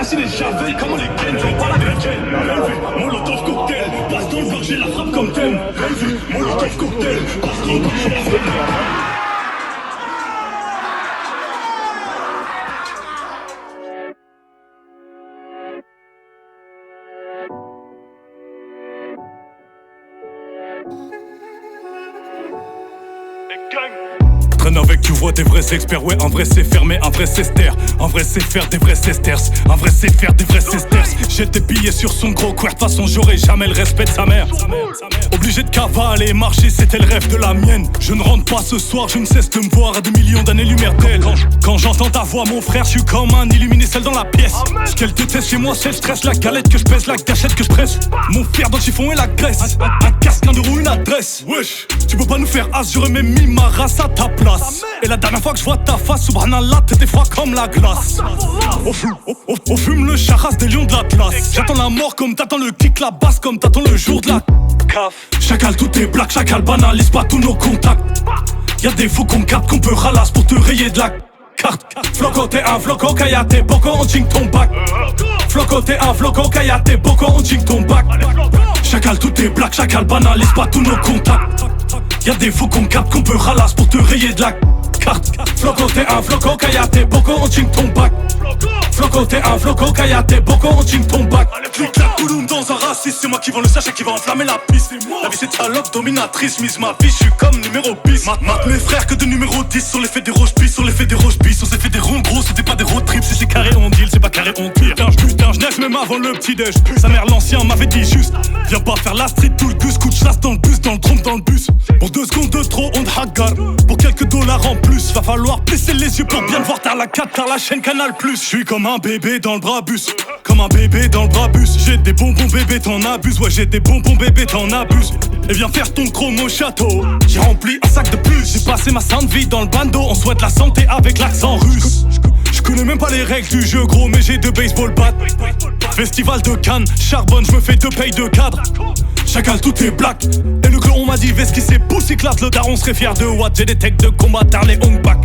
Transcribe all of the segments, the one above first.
assis les javel, comment les ken, j'en parle avec elle. Molotov cocktail, passe dans le bloc, j'ai la frappe comme thème. Molotov cocktail, passe dans le bloc, j'ai la frappe. Traîne avec, tu vois des vrais experts. Ouais, un vrai c'est fermé, un vrai c'est ster. Un vrai c'est faire des vrais sisters. Un vrai c'est faire des vrais sisters. J'ai des billets sur son gros coeur. De toute façon, j'aurai jamais le respect de sa mère. Obligé de cavaler et marcher, c'était le rêve de la mienne. Je ne rentre pas ce soir, je ne cesse de me voir à des millions d'années-lumière d'elle. Quand j'entends ta voix, mon frère, je suis comme un illuminé seul dans la pièce. Ce qu'elle déteste chez moi, c'est le stress. La galette que je pèse, la gâchette que je presse. Mon fer dans le chiffon et la graisse. Un casque, un euro, une adresse. Wesh, tu peux pas nous faire as, j'aurais même mis ma race à ta place. Et la dernière fois que je vois ta face, subhanallah, t'étais froid comme la glace. On fume le charas des lions de l'Atlas. J'attends la mort comme t'attends le kick, la basse comme t'attends le jour de la CAF. Chacal tout est black, chacal banalise pas tous nos contacts. Y'a des fous qu'on capte qu'on peut ralasse pour te rayer de la carte. Floco t'es un floco, kayate, boko on ching ton bac. Floco t'es un floco, kayate, boko on ching ton bac. Chacal tout est black, chacal banalise pas tous nos contacts. Y'a des fous qu'on capte qu'on peut ralasse pour te rayer de la carte. Floco t'es un floco, kayate, boko on ching ton bac. Floco t'es un floco, kayate, boko on ching ton bac. Clique la couloum dans un raciste, c'est moi qui vends le sachet qui va enflammer la piste. La vie c'est salope dominatrice, mise ma vie, je suis comme numéro 10. Mate mes frères que de numéro 10 sur l'effet des roches bis, sur l'effet des roches bis, sur l'effet des ronds gros, c'était pas des road trips. Si c'est carré on deal, c'est pas carré on tire. Putain je neige même avant le petit déj. Sa mère l'ancien m'avait dit juste, viens pas faire la street tout le gus, coup de chasse dans le bus, dans le trompe dans le bus. Pour 2 secondes de trop on te hagar, pour quelques dollars en plus. Va falloir plisser les yeux pour bien te voir t'as la 4 car la chaîne Canal Plus. Je suis comme un bébé dans le brabus, comme un bébé dans le brabus. J'ai des bonbons bébé t'en abuses, ouais j'ai des bonbons bébé t'en abuses. Et viens faire ton chrome au château, j'ai rempli un sac de plus. J'ai passé ma sainte vie dans le bando, on souhaite la santé avec l'accent russe. Je connais même pas les règles du jeu gros mais j'ai 2 baseball bats. Festival de Cannes, charbonne, je me fais 2 payes de cadre. Chacal tout est black, et le clan on m'a dit Veski c'est poussé éclate. Le daron serait fier de Watt, j'ai des techs de combat, les hong back.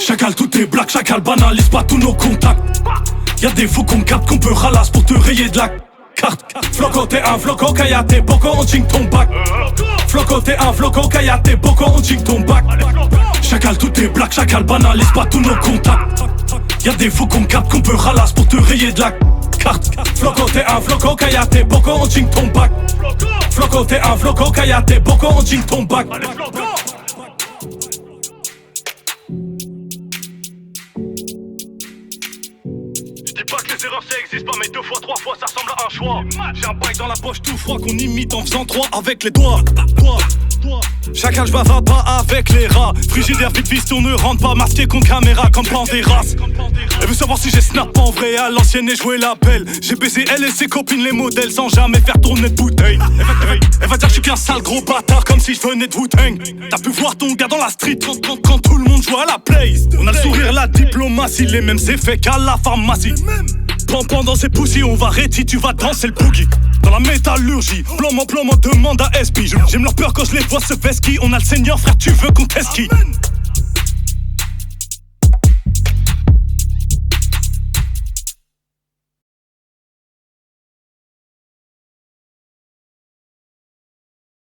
Chacal tout est black, chacal banalise pas tous nos contacts. Y'a des fous qu'on capte qu'on peut ralasse pour te rayer de la carte. Floco t'es un floco, kayate, boko on ching ton bac. Floco t'es un floco, kayate, boko on ching ton bac. Chacal tout est black, chacal banalise pas tous nos contacts. Y'a des fous qu'on capte qu'on peut ralasse pour te rayer de la carte. Floco t'es un floco, kayate, boko on ching ton bac. Floco t'es un floco, kayate, boko on ching ton bac. Pas que les erreurs ça existe pas mais 2 fois, 3 fois ça ressemble à un choix. J'ai un bail dans la poche tout froid qu'on imite en faisant 3 avec les doigts. Chacal j'bavard pas avec les rats. Frigidaire vite vite on ne rentre pas masqué contre caméra comme Banderas. Elle veut savoir si j'ai snap en vrai à l'ancienne et joué la belle. J'ai baisé elle et ses copines les modèles sans jamais faire tourner de bouteille. Elle va dire que je suis qu'un sale gros bâtard comme si je venais de Wu-Tang. T'as pu voir ton gars dans la street quand tout le monde joue à la play. On a le sourire, la diplomatie, les mêmes effets qu'à la pharmacie. Pendant ces poussies, on va réti, tu vas danser le boogie. Dans la métallurgie, plombant, demande à SB. J'aime leur peur quand je les vois se vesquiller. On a le seigneur, frère, tu veux qu'on t'esquille.